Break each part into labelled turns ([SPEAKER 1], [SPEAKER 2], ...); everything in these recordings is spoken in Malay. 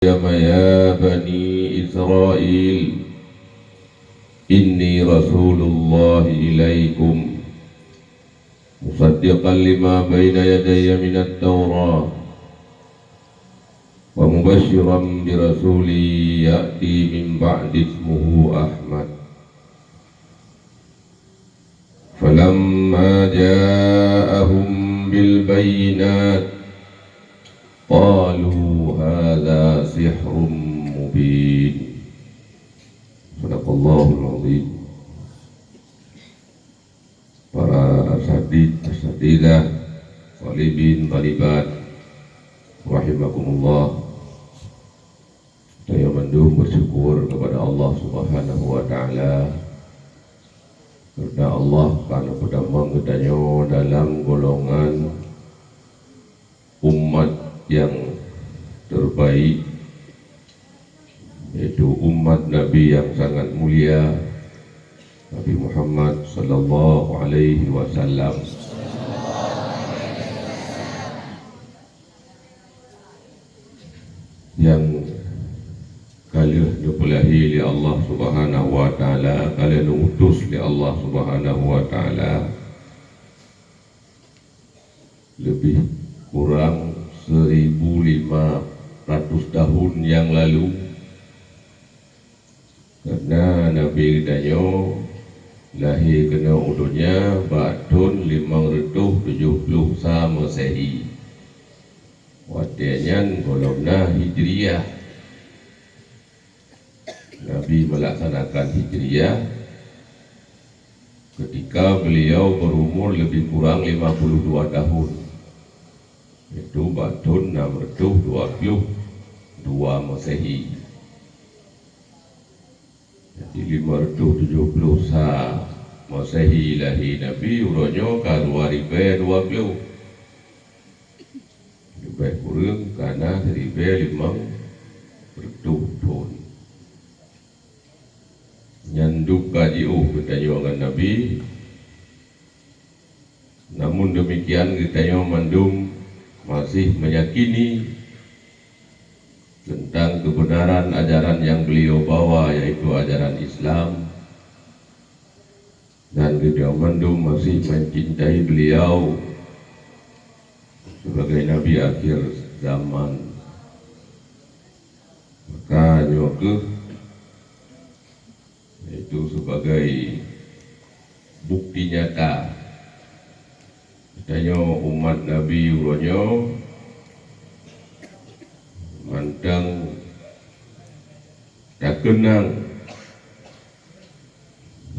[SPEAKER 1] يا بني إسرائيل إني رسول الله إليكم مصدقا لما بين يدي من التوراة ومبشرا برسول يأتي من بعد اسمه أحمد فلما جاءهم بالبينات قالوا هذا سحر مبين. Sadaqallahul azim. Para asatidz, asatidzah, talibin, talibat, rahimakumullah. Saya mendung bersyukur kepada Allah Subhanahu wa taala karena Allah karena pada mengetahui dalam golongan umat yang terbaik, yaitu umat Nabi yang sangat mulia, Nabi Muhammad sallallahu alaihi wasallam, yang kalian dipulahi oleh Allah Subhanahu wa taala, kalian diutus oleh Allah Subhanahu wa taala lebih kurang 1500 tahun yang lalu, karena Nabi ditanya lahir kena udunya batun 570 Masehi, wadianyan golongna Hijriyah. Nabi melaksanakan Hijriyah ketika beliau berumur lebih kurang 52 tahun, itu batun 622 Masehi. Jadi 570 Masehi lahir Nabi, uronyo ka 2020. Lebih kurang karena 1500 tahun. Nyanduk kajiuh ketanyawan Nabi. Namun demikian kita mandum masih meyakini tentang kebenaran ajaran yang beliau bawa, yaitu ajaran Islam, dan kita mandum masih mencintai beliau sebagai Nabi akhir zaman. Maka nyoke itu sebagai bukti nyata katanya umat Nabi uronyo mantang tak kenang,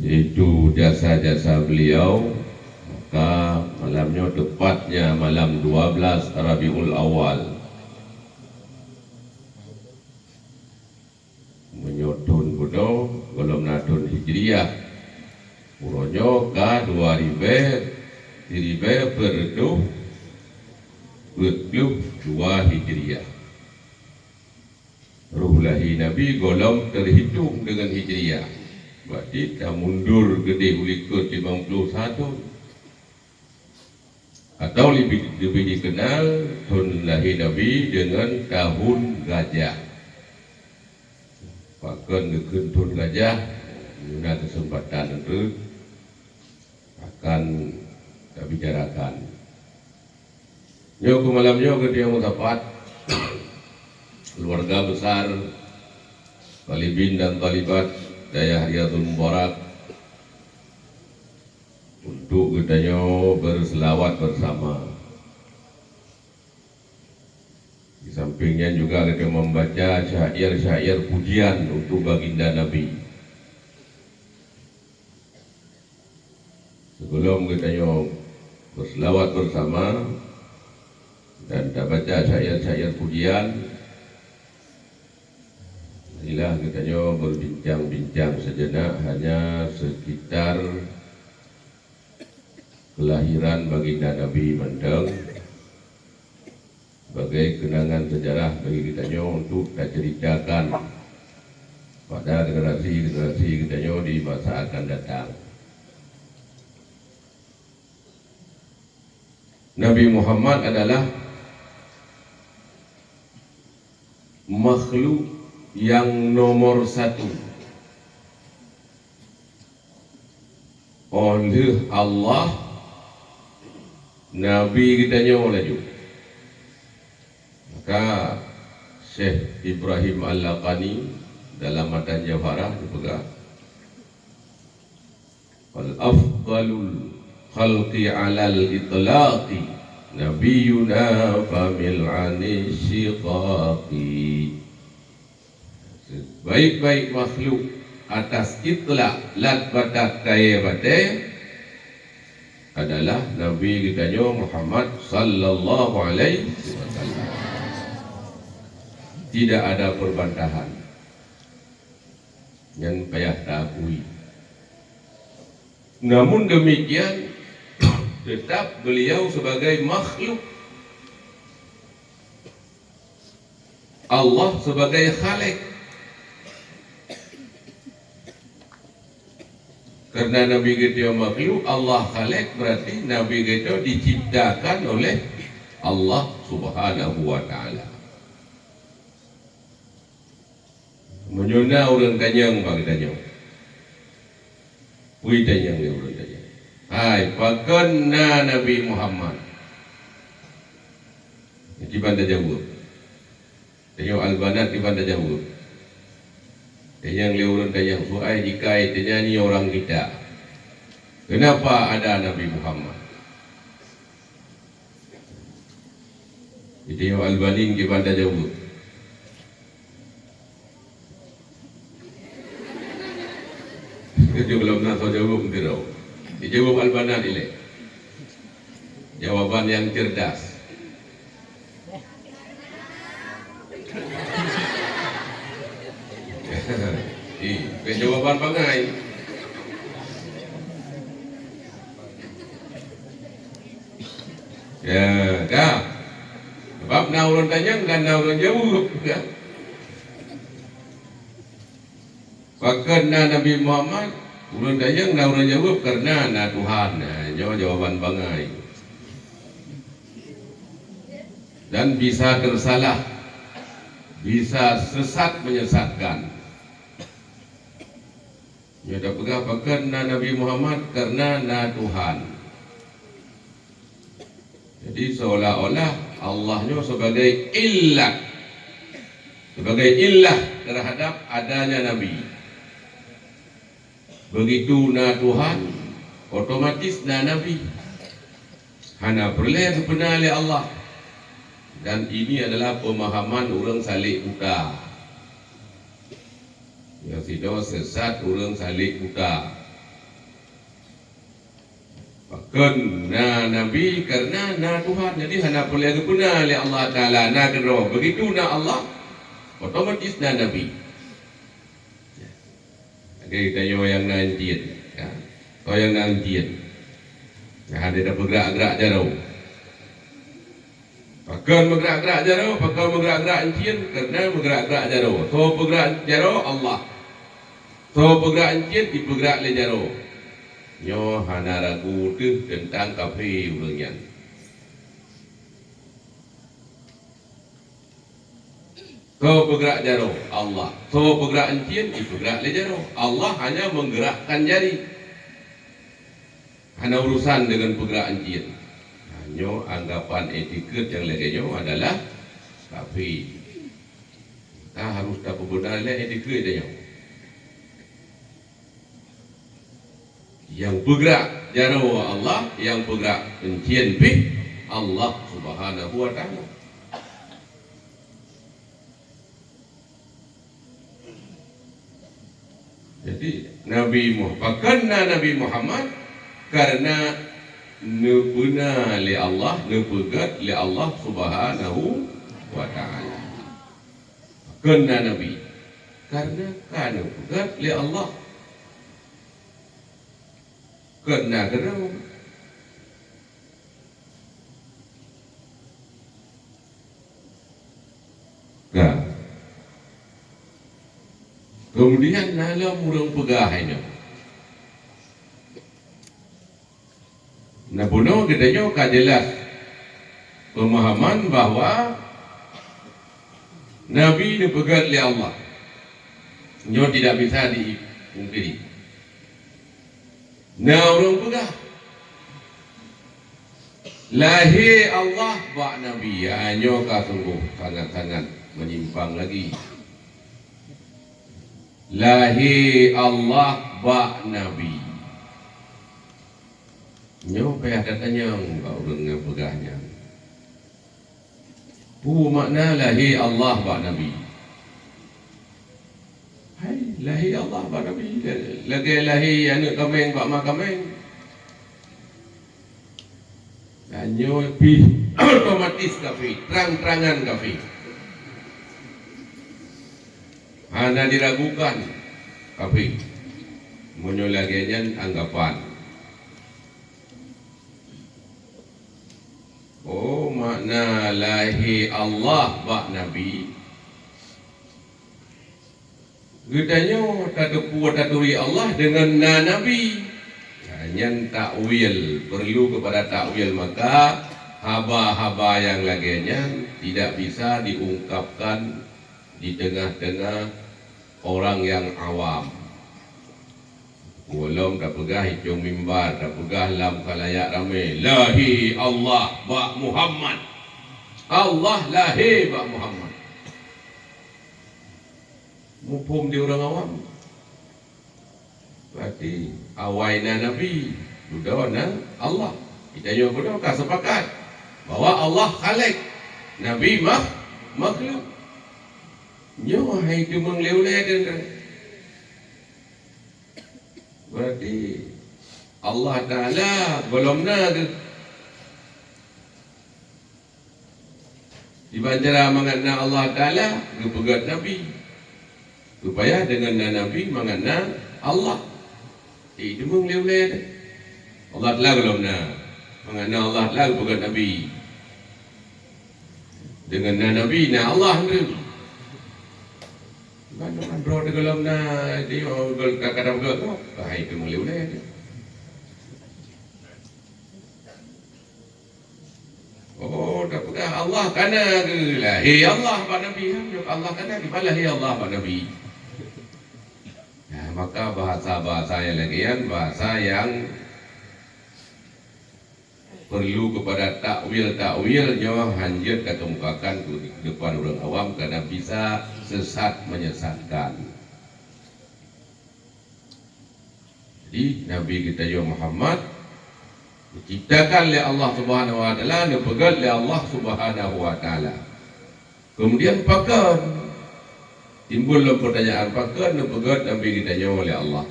[SPEAKER 1] yaitu jasa-jasa beliau. Maka malamnya tepatnya malam 12 Rabiul Awal menyotun kuno golom natun Hijriyah uronyo ka 2000 berdu 22 Hijriyah. Ruh lahir Nabi golong terhitung dengan Hijriyah, berarti kita mundur gede ulikut 51 atau lebih dikenal tahun lahir Nabi dengan tahun gajah. Bahkan dengan tahun gajah guna kesempatan itu akan kita bicarakan. Nyo malamnya kita mendapat keluarga besar talibin dan talibat Daya Riyadul Mubarak untuk kita berselawat bersama. Di sampingnya juga kita membaca syair-syair pujian untuk baginda Nabi. Sebelum kita berselawat bersama dan kita baca syair-syair pujian, inilah kita berbincang-bincang sejenak hanya sekitar kelahiran baginda Nabi Mandeng sebagai kenangan sejarah bagi kita untuk kita ceritakan pada generasi-generasi kita di masa akan datang. Nabi Muhammad adalah makhluk yang nomor satu oleh Allah. Nabi kita laju. Maka Syekh Ibrahim Al-Laqani dalam Matan Jawharah dipegang, al-afdalul khalqi alal itlaqi nabiyuna famil anisyiqaqi. Baik-baik makhluk atas itlaq lat batak kaya batai adalah Nabi kita Muhammad sallallahu alaihi wasallam. Tidak ada perbantahan yang payah takui. Namun demikian tetap beliau sebagai makhluk, Allah sebagai khalik. Karena Nabi kita makhluk, Allah khalik, berarti Nabi kita diciptakan oleh Allah Subhanahu wa ta'ala. Menyuna orang tanyang bagi tanyang, wih tanyang dia orang tanyang. Hai, pakanna Nabi Muhammad. Di bandar jauh. Tanyang Al-Banat di bandar jauh. Tanyang dia orang tanyang. Soai jika tanyang ni orang kita. Kenapa ada Nabi Muhammad? Jadi Al-Banin di bandar jauh. Dia belum nak tahu jawab mungkin tahu. Dijawab Al-Banat ini. Jawaban yang cerdas. Jawaban pangai. Ya, dah. Sebab nak orang tanya dan nak orang jawab. Ya. Pakanna Nabi Muhammad, orang tanya dan orang jawab karena na Tuhan. Jawaban pangai. Dan bisa tersalah, bisa sesat menyesatkan. Ya dah pegang pakanna Nabi Muhammad karena na Tuhan. Jadi seolah-olah Allahnya sebagai illah, sebagai illah terhadap adanya Nabi. Begitu na Tuhan, otomatis na Nabi. Hana perleh benar oleh Allah. Dan ini adalah pemahaman orang salik buta. Yang tidak sesat orang salik buta. Kena Nabi karena na Tuhan. Jadi hana perleh benar oleh Allah Ta'ala. Na kedua. Begitu na Allah, otomatis na Nabi. Okay, kita yang nantian. Ya. Kau yang nantian. Nah, dia dah bergerak-gerak jauh. Pakai bergerak-gerak jauh, pakai bergerak-gerak encian karena bergerak-gerak jauh. So bergerak jauh Allah. So bergerak encian dibergerak le jauh. Nyo hana ragu tu tentang kafir ulangan. So bergerak jauh Allah. So bergerak encian dibergerak le jauh. Allah hanya menggerakkan jari. Hana urusan dengan bergerak encian. Nyo anggapan etiket yang lainnya adalah kafir. Kita harus dapat benar etiket dia. Yang bergerak jauh Allah, yang bergerak encian bih Allah Subhanahu wa ta'ala. Jadi Nabi Muhammad, karena Nabi Muhammad karena nepuna li Allah, nepegat li Allah Subhanahu wa ta'ala. Karena Nabi, karena nepegat li Allah. Karena kemudian dalam orang pegahnya. Nah, bunuh kita jelas pemahaman bahwa Nabi ni pegat oleh Allah. Nyo tidak bisa dipungkiri. Nah orang pegat. Lahir Allah bak Nabi. Nyo kah sungguh sangat-sangat menyimpang lagi. Lahir Allah bak Nabi. Nyo payah katanya enggak orang pegahnya. Makna lahir Allah bak Nabi. Hai, lahir Allah bak Nabi. Lagi lahir anak kameng bak mak kameng. Nyo pi otomatis kafir, terang-terangan kafir. Hana diragukan kafir. Menyo laginya anggapan. Oh, makna lahir Allah bak Nabi. Gitanya tak kuat taturi Allah dengan Nabi. Hanya takwil, perlu kepada takwil, maka haba-haba yang lainnya tidak bisa diungkapkan di tengah-tengah orang yang awam. Walau tak pegah hijau mimbar, tak pegah lam khalayak ramai. Lahir Allah bak Muhammad. Allah lahir bak Muhammad. Mufhum di orang awam. Berarti awaina Nabi, dudawana Allah. Kita juga berdua sepakat bahwa Allah khalik, Nabi makhluk. Nyo hai tu menglewle dan berarti Allah Ta'ala belum naga dibaca mengenai Allah Ta'ala kepegat Nabi supaya dengan Nabi mengenai Allah. Itu menglewle Allah Ta'ala belum mengenai Allah Ta'ala kepegat Nabi dengan Nabi Allah sendiri. Kan bro di dalam dia kadang kadang itu melewat. Oh, dapat Allah kana lahir Allah bak Nabi. Allah kana di mana lahir Allah bak Nabi. Nah, maka bahasa-bahasa yang lain bahasa yang perlu kepada takwil-takwilnya hanya kemukakan di depan orang awam karena bisa sesat menyesatkan. Jadi Nabi kita Muhammad diciptakan oleh Allah Subhanahu wa taala, dipegat oleh Allah Subhanahu wa taala. Kemudian pakan timbul pertanyaan pakan dipegat Nabi kita oleh Allah.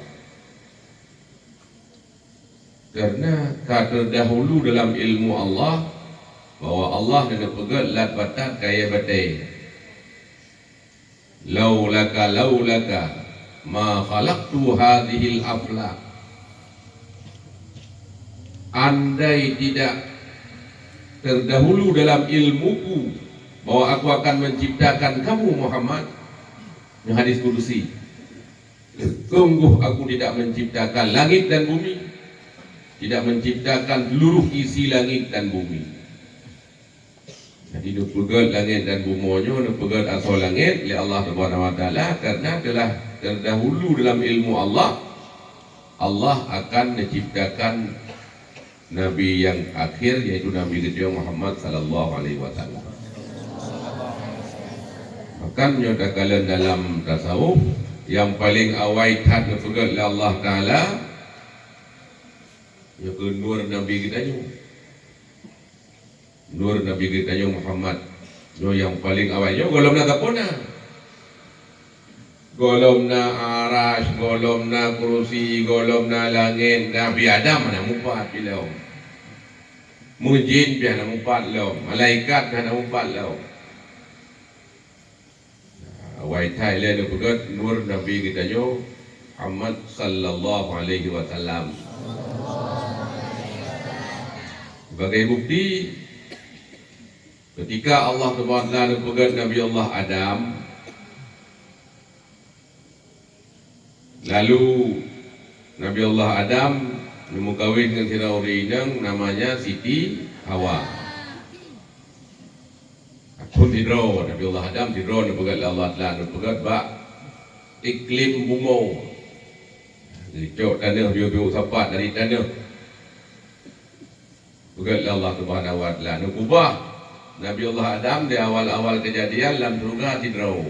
[SPEAKER 1] Karena kata dahulu dalam ilmu Allah bahwa Allah dan pegat lat batat kaya batai. Laulaka ma khalaqtu hadhil aflaq. Andai tidak terdahulu dalam ilmuku bahwa aku akan menciptakan kamu Muhammad, hadis kudusi, sungguh aku tidak menciptakan langit dan bumi, tidak menciptakan seluruh isi langit dan bumi. Jadi pegat langit dan bumonya, pegat asal langit oleh Allah Subhanahu wa taala karena telah terdahulu dalam ilmu Allah, Allah akan menciptakan Nabi yang akhir yaitu Nabi kita Muhammad sallallahu alaihi wasallam. Makanya kalian dalam tasawuf yang paling awal tat pegat oleh Allah taala ya ke nur Nabi kita nur Nabi kita Muhammad yang paling awalnya golom na kapona golom na arash golom na kursi golom na langit Nabi Adam na mumpat bilau mujin biar na mumpat lau malaikat na mumpat lau awal Thailand pegat nur Nabi kita Muhammad sallallahu alaihi wasallam. Sebagai bukti ketika Allah Subhanahu wa taala pegat Nabi Allah Adam, lalu Nabi Allah Adam memukawin dengan Firaun namanya Siti Hawa. pun tidro Nabi Allah Adam tidro na pegat Allah Taala na pegat ba iklim bumi dicok tanah biu-biu sapat dari tanah pegat Allah Subhanahu wa Taala na kubah Nabi Allah Adam di awal-awal kejadian dalam surga tidro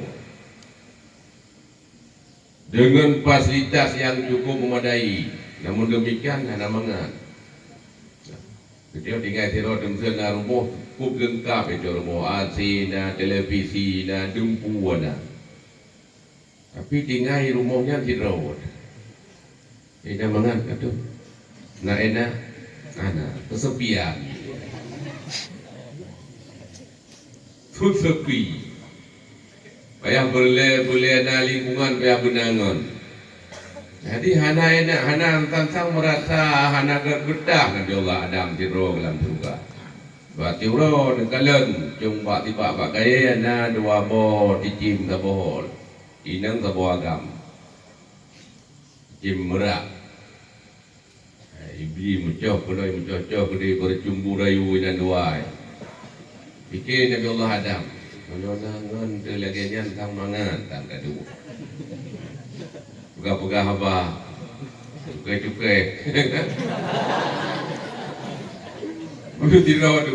[SPEAKER 1] dengan fasilitas yang cukup memadai. Namun demikian hana mangan. Kita tinggal tidur dalam sana rumah cukup lengkap itu rumah AC na televisi na dumpu na. Tapi tinggal rumahnya tidur. Ina mangan kata. Na enak ana kesepian. Sepi. Payah boleh ada lingkungan payah benangan. Jadi hana enak, hana tansang merasa hana gerbedah Nabi Allah Adam tiro dalam surga. Buat tiro nekalen cung bak tiba bak gaya na dua bo dicim sabohol. Inang sabo agam. Cim merak. Ibli mucoh kedai mucoh kedai bercumbu rayu dan dua. Fikir Nabi Allah Adam. Menyolangan terlagian tang mangan tang kadu. Pegah-pegah apa? Cukai-cukai. Betul tidak tu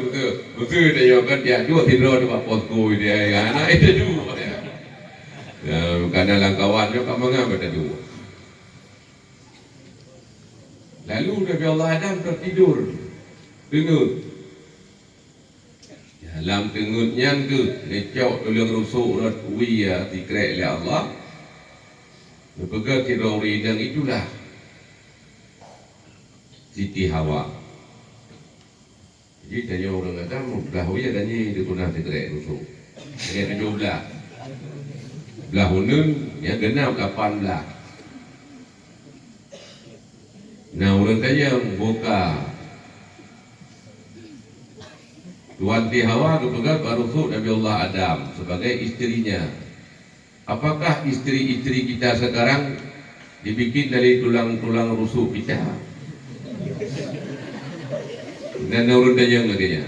[SPEAKER 1] betul dia yang kan dia dua tidak tu apa posko dia kan anak itu dua ya. Kerana langkawan dia tak mangan pada dua. Lalu Nabi Allah Adam tertidur dengar. Dalam tengutnya ke lecok tulang rusuk rat wiya dikrek oleh Allah. Berpegang tidur ridang itulah Siti Hawa. Jadi tanya orang kata belah wiya tanya dia guna dikrek rusuk. Dia 17. Belah hunun yang genap 18. Nah orang tanya buka Tuanti Hawa berpegang berusuk Nabi Allah Adam sebagai istrinya. Apakah istri-istri kita sekarang dibikin dari tulang-tulang rusuk kita? Dan urut aja katanya.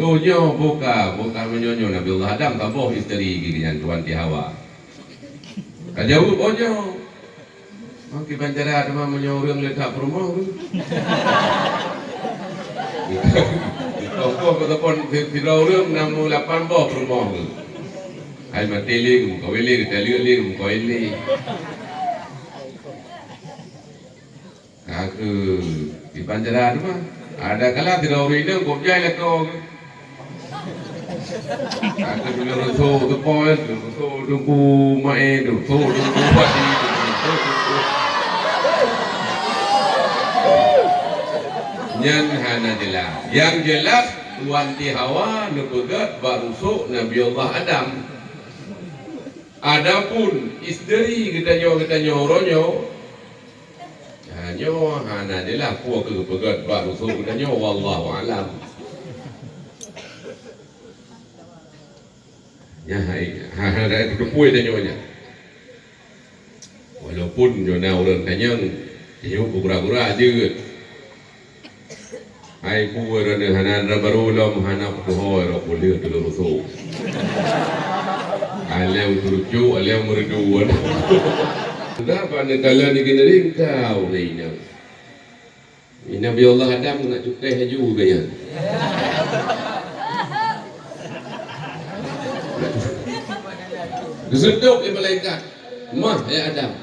[SPEAKER 1] Oh nyo buka menyonyo Nabi Allah Adam taboh istri gini Tuanti Hawa. Kajau oh nyo. Mungkin bancara ada menyorong letak rumah tu. Toko ataupun tidak orang 68 bawah rumah tu. Hai mateli muka weli kita lihat muka weli. Aku di bancara tu mah ada kala tidak orang ini kau jai letak. Aku dulu rusuk tu poin, rusuk tunggu mai, rusuk tunggu padi. Yang jelas Tuanti Hawa nepegat barusuk Nabi Allah Adam. Adapun isteri kita ronyo hanya hana jelas puak ke pegat barusuk kita wallahu alam. Ya ada itu puai tanyonya. Walaupun jona orang tanyang dia pura-pura aja. Hai puan dan hanan rabarulam hanap tuhoi rapulir telur rusuk. Alem turucu, alem merduan. Sudah pada kala ni kena ringkau lainnya. Ini Nabi Allah Adam nak cukai haju gaya. Kesedok ya malaikat. Mah ya Adam.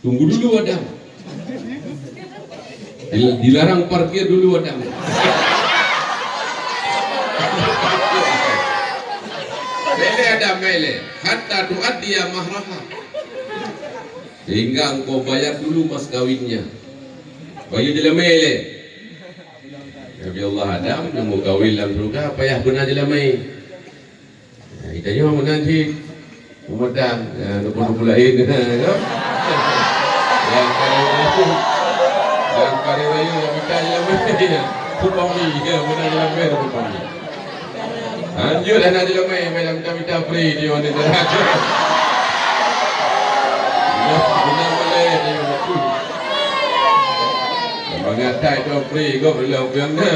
[SPEAKER 1] Tunggu dulu Adam. Dilarang parkir dulu Adam. Mele Adam mele, hatta tuaddiya mahraha. Sehingga engkau bayar dulu mas kawinnya. Bayar je mele. Nabi Allah Adam yang mau kawin dalam surga payah benar je lamai. Kita jom nanti umatang nubu-nubu lain kan. Yang kali raya yang minta je lamai. Kupami ya benar je lamai kupami. Anjur anak je lamai malam minta free dia orang dia. Benar boleh dia betul. Mengatai tu free kau belum kena.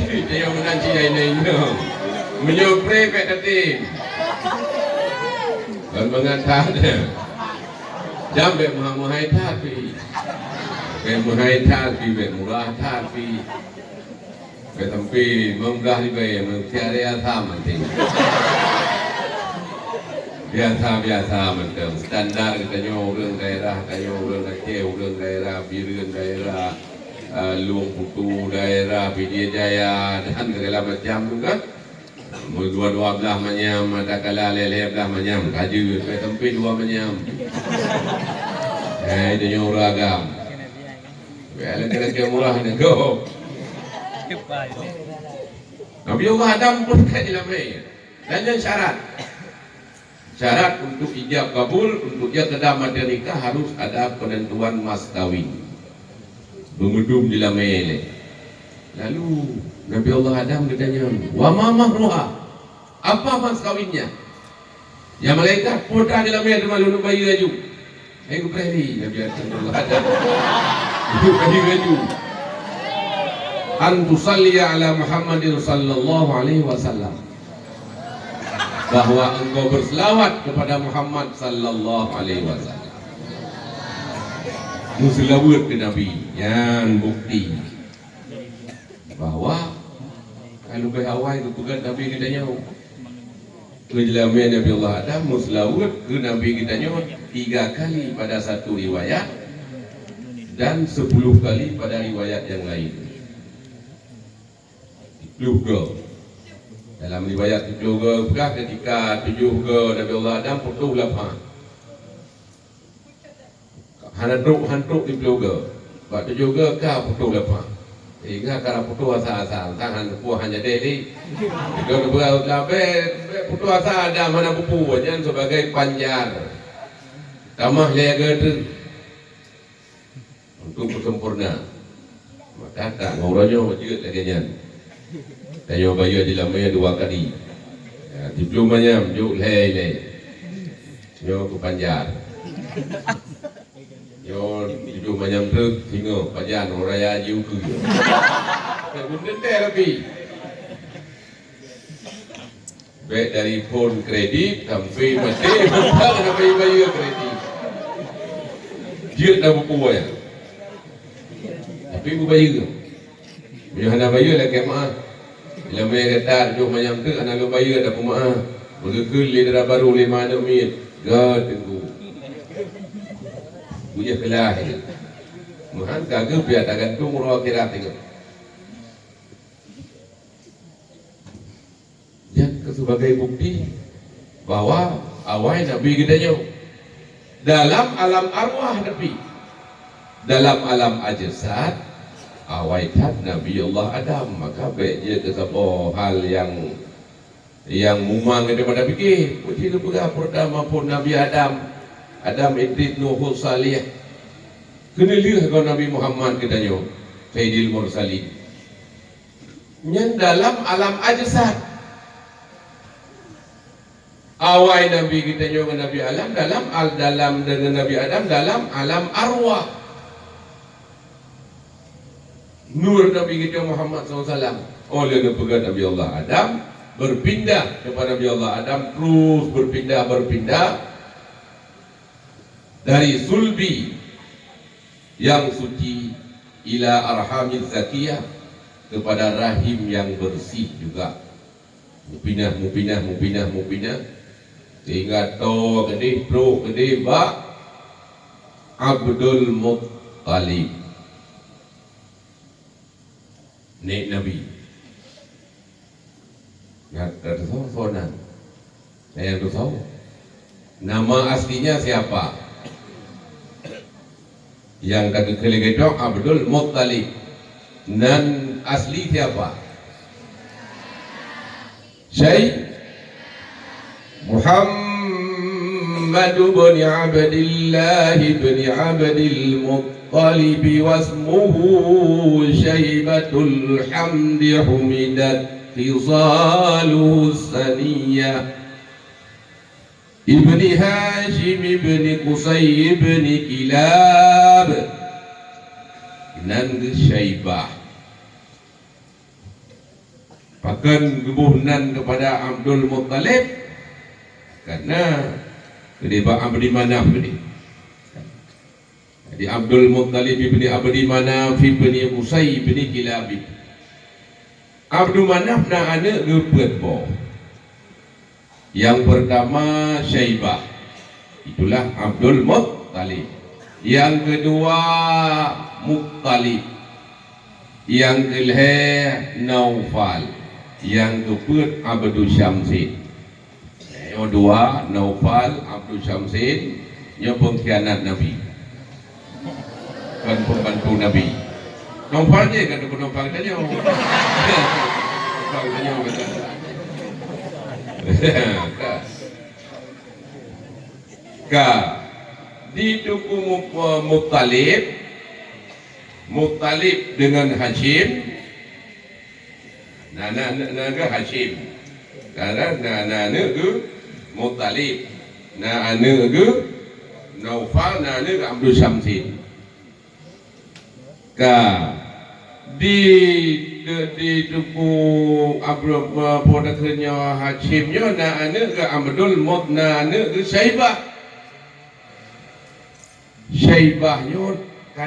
[SPEAKER 1] Kita yang menanci lain-lainnya. Menyopre pek tetim. Dan mengantarnya. Jam bek mahai tapi. Bek mahai tapi, bek murah tapi. Bek tempi menggah di bek mengkiari sama ting. Biasa macam standar kita nyorong daerah, รื่องdaerah, Biren daerah, Luang Putu daerah, Pidie Jaya dan segala macam tu kan. Dua-dua belah menyam, ada kala lele belah menyam, kaju, tempi dua menyam. Dia nyorong agam. Kira-kira murah ni go. Nabi Allah Adam pun kan dilamai. Dan syarat. Syarat untuk ijab kabul, untuk ia kedam ada nikah harus ada penentuan mas kawin. Mengudum di lamele. Lalu Nabi Allah Adam ditanya, "Wa ma mahruha?" Apa mas kawinnya? Ya malaikat putra di lamele malu bayi laju. Aku berani Nabi Allah Adam. Itu bayi laju. An tusalli ala Muhammadin sallallahu alaihi wasallam. Bahwa engkau berselawat kepada Muhammad sallallahu alaihi wasallam. Muselawat ke Nabi yang bukti bahwa kalau berhawai itu bukan Nabi kita nyawa. Kejelaman Nabi Allah Adam muselawat ke Nabi kita nyawa 3 kali pada satu riwayat dan 10 kali pada riwayat yang lain. Juga dalam riwayat 7 ke ketika 7 ke Nabi Allah Adam putus lapang. Hantuk di peluga. Bak 7 ke putus lapang. Hingga kalau putus asa-asa tangan puah hanya dedi. Kalau berlabe putus asa ada mana pupu jangan sebagai panjar. Tamah lega tu untuk sempurna. Maka tak ngoronya wajib lagi nyan. Tayo bayo di lamanya 2 kali. Ya, diplomanya juk lele. Yo ke panjar. Yo diplomanya truk singo panjar raya jiuku. Kemudian terapi. Baik dari phone kredit sampai mesti bentar sampai bayar kredit. Dia dah berpuas ya. Tapi bayar. Bila hendak bayar lah kemah. Bila mereka kata, jom macam tu, anak lu bayar dah pemaaf. Mereka lidah baru 5 minit. Gak tunggu. Punya kelah. Mahan kagak biar tak gantung roh kira tengok. Yang sebagai bukti bahwa awal Nabi kita nyawa dalam alam arwah Nabi, dalam alam ajsad awaitan Nabi Allah Adam. Maka baik dia ke sebuah hal yang mumang daripada fikir. Puji kepada pertama pun Nabi Adam Idris Nuh Salih. Kena lihat kau Nabi Muhammad katanya Sayyidil Mursalin. Yang dalam alam ajsad awai Nabi kita dengan Nabi Alam dalam dengan Nabi Adam dalam alam arwah. Nur Nabi kita Muhammad SAW oleh pegang Nabi Allah Adam berpindah kepada Nabi Allah Adam, terus berpindah dari sulbi yang suci ila arhamil zakiyah kepada rahim yang bersih juga. Mupinah sehingga to gede pro gede ba Abdul Muttalib nek Nabi. Nggak tahu sonan. Saya tahu. Nama aslinya siapa? Yang kata kelegedok Abdul Muttalib. Dan asli siapa? Syekh Muhammad bin Abdullah bin Abdul Muttalib wasmuhu Syaibatul Hamdi Humidat Fizaluhu Saniyah. ibni Hashim ibni Qusay ibni Kilab nan Syaibah. Bahkan gebuhnan kepada Abdul Muttalib karena kedeba Abdi Manaf ini. Jadi Abdul Muttalib ibni Abdi Manaf ibni Qusay ibni Kilab. Abdul Manaf na anak gepeut bo. Yang pertama Syaibah, itulah Abdul Muttalib. Yang kedua Muttalib. Yang kelih Naufal. Yang keempat Abdul Syamsin. Yang dua Naufal Abdul Syamsin, yang pengkhianat Nabi, kan pembantu Nabi. Naufal je kan penumpang tanya. Penumpang tanya ka di tuku Muttalib dengan Hashim. Naga Hashim, karena ke Muttalib, ke Naufal, ke Abdul Syamsin. Di tuku Abdul podaknya Hashimnya, ke Abdul Mut, ke Syaibah. Syaibahnya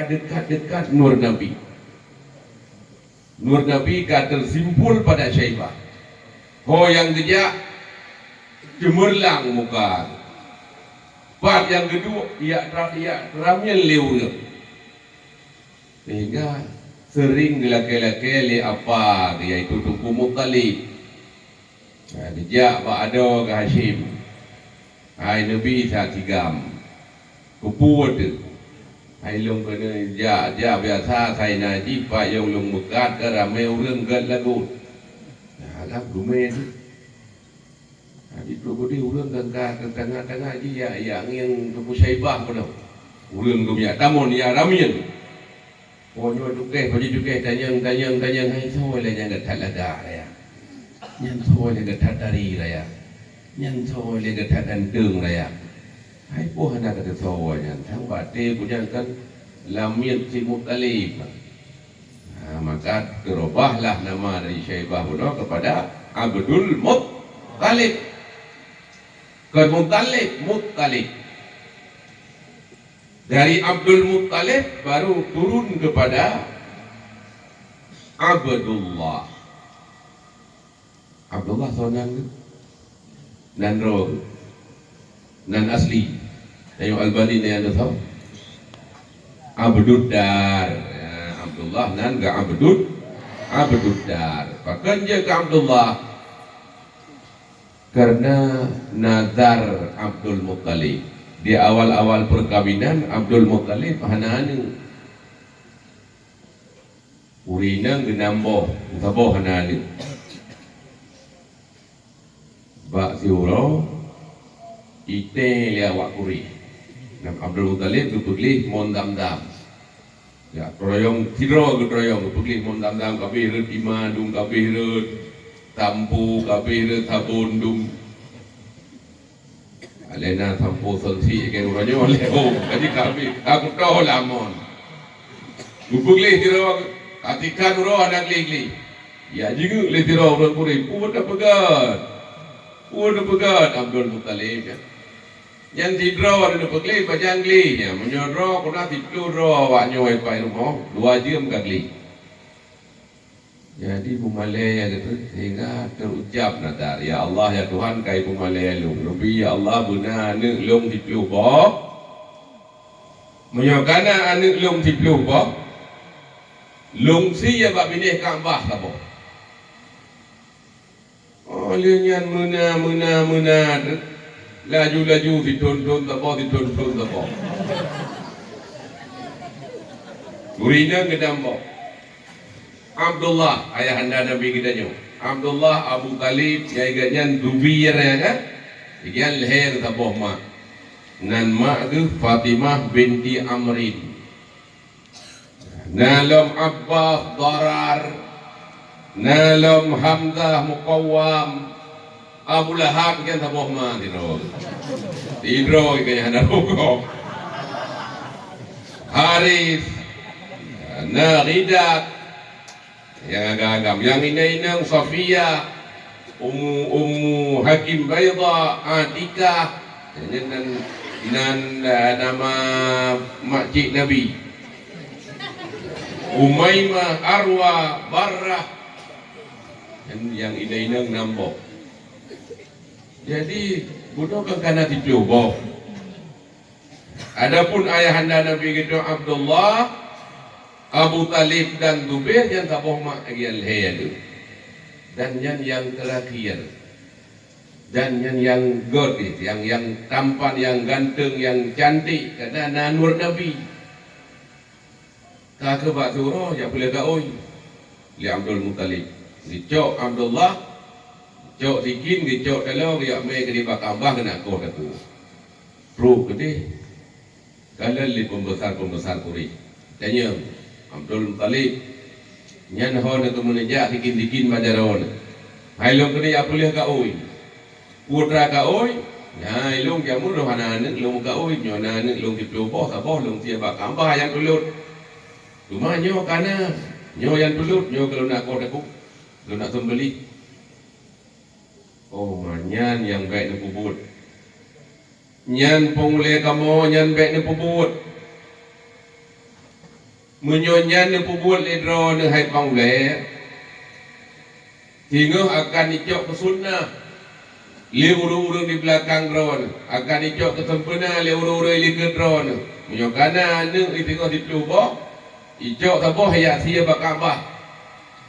[SPEAKER 1] dekat Nur Nabi. Nur Nabi tersimpul pada Syaibah. Yang kejak cemerlang muka. Part yang kedua ia ramian lewur. Sehingga sering laki-laki apa iaitu tuku Muttalib. Kejak pak ada ke Hashim. Hai Nabi tak tigam. Kuput. Hai long kena biasa saya najib pak yang long mekat ke ramai orang gat lagu. Agak rumai tu. Di pelukudi orang tengah-tengah dia yang tuku Syaibah pun. Orang tu punya tamun ya ramian. Pokoknya tukeh tanyang hai soi lah jangan gat laga ya. Yang soi lah gat dari ya. Yang soi lah gat danteng ya. Hai po hana kata sawanya sang bate punya kan lamir si Muttalib. Maka terubahlah nama dari Syaibah Buno kepada Abdul Muttalib. Muttalib. Dari Abdul Muttalib baru turun kepada Abdullah. Abdullah sonan nan roh nan asli. Ayo Albani ni anda tahu? Abdul Dar. Abdullah nan ke Abdul Dar. Bahkan dia ke Abdullah karena nazar Abdul Muttalib. Di awal-awal perkawinan Abdul Muttalib hanani urina genamboh taboh hanani. Bak siuro ite lia wakuri. Nam Abdul Muttalib tu pergi mondam-dam. Ya, kroyong tidro ke kroyong pergi mondam-dam kabeh re lima dum kabeh re tampu kabeh re tabun dum. Alena tampu sonsi ke kroyong leo. Jadi kabeh aku tahu lamon. Pergi tidro atikan ro anak ligli. Ya juga le tidro orang kuri udah pegat Abdul Muttalib ya. Yang tidro ada pegli pajangli ya menyodro kuna tiplu ro awak nyoi pai rumah 2 jam kagli. Jadi Pumalaya gitu sehingga terucap nadar ya Allah ya Tuhan kai Pumalaya lung Nabi ya Allah buna anu lung tiplu bo menyokana anu lung tiplu bo lung si ya bab binih kambah sabo. Oh lian muna laju ditun tabo. Gurina ngedambo. Abdullah ayahanda Nabi kita nyo. Abdullah Abu Talib yaiganyan dubiyar ya kan? Ikian leher tabo ma. Nan ma ke Fatimah binti Amrin. Nalom Abbas Darar. Nalom Hamzah Muqawwam. Abu Lahab kan taboh mah tidro kaya hana rokok. Haris, Naridat, yang agak-agam, yang inang Safia, Ummu Hakim Bayda, Atika, dan nama makcik Nabi, Umaymah, Arwa, Barrah, yang inang nambok. Jadi budak kena dicoba. Adapun ayahanda Nabi kita Abdullah, Abu Talib dan Zubair yang tak boh mak agian itu. Dan yang terakhir. Dan yang godis, yang tampan, yang ganteng, yang cantik karena nur Nabi. Tak ke Pak Surah yang boleh gaoi. Li Abdul Muttalib. Dicok Abdullah, cok sikin, dicok kalau dia mai ke di bakambah kena kau aku. Pro gede. Kalau li pembesar Quraisy. Tanya Abdul Muttalib nyan hon ke menejak dikin bajaron. Hai long kini apa boleh gaoi. Putra gaoi. Ya long jamu rohana nek long gaoi nyona nek long diplopo saboh long tia bakambah yang tulut. Cuma nyo kana nyo yang tulut nyo kalau nak kau aku. Lu nak sembeli. Oh, nyan yang baik ni pubut. Nyan pengulai kamu, nyan baik ni pubut. Menyonyan ni pubut ledro ni hai pengulai. Hingga akan icok ke sunnah. Li urung-urung di belakang drone. Akan icok ke sempena, li urung-urung li ke drone. Menyokana ni tengok di pelubah. Icok taboh ya siya bakabah.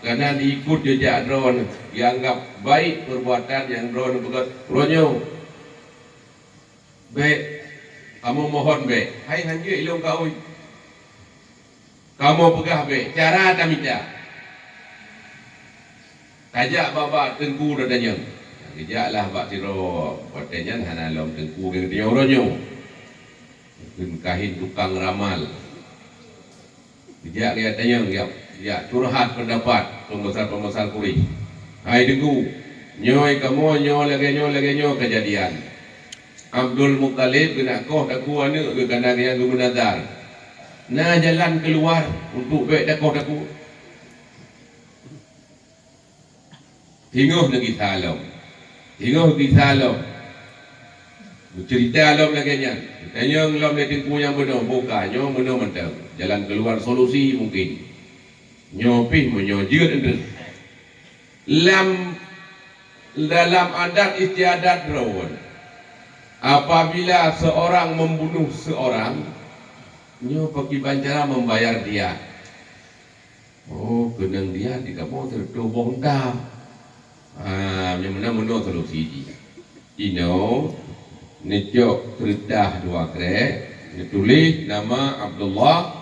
[SPEAKER 1] Karena diikut jejak drone, dianggap baik perbuatan yang drone buat ronyo. Baik, kamu mohon baik. Hai hanjir ilung kau. Kamu pegah baik. Cara tamida. Tajak baba tengku dadanya. Kejaklah bak tiro watenya hana lom tengku yang dia ronyo. Kahin tukang ramal. Kejak dia tanya ya curhat pendapat pembesar Quraisy. Hai dengu, nyoy kamu nyo kejadian. Abdul Muttalib kena koh daku ane ke kandang yang gumunadar. Nah jalan keluar untuk baik dakoh daku. Hinguh lagi salam. Cerita alam lagi nya. Tanya alam lagi tengku yang benar buka nyo benar mentang. Jalan keluar solusi mungkin. Nyopih menyojir dalam adat istiadat rawan apabila seorang membunuh seorang nyo pergi bancara membayar dia. Oh kenang dia di kamu terdobong dah. Yang mana solusi dia ino nejok terdah dua krek ditulis nama Abdullah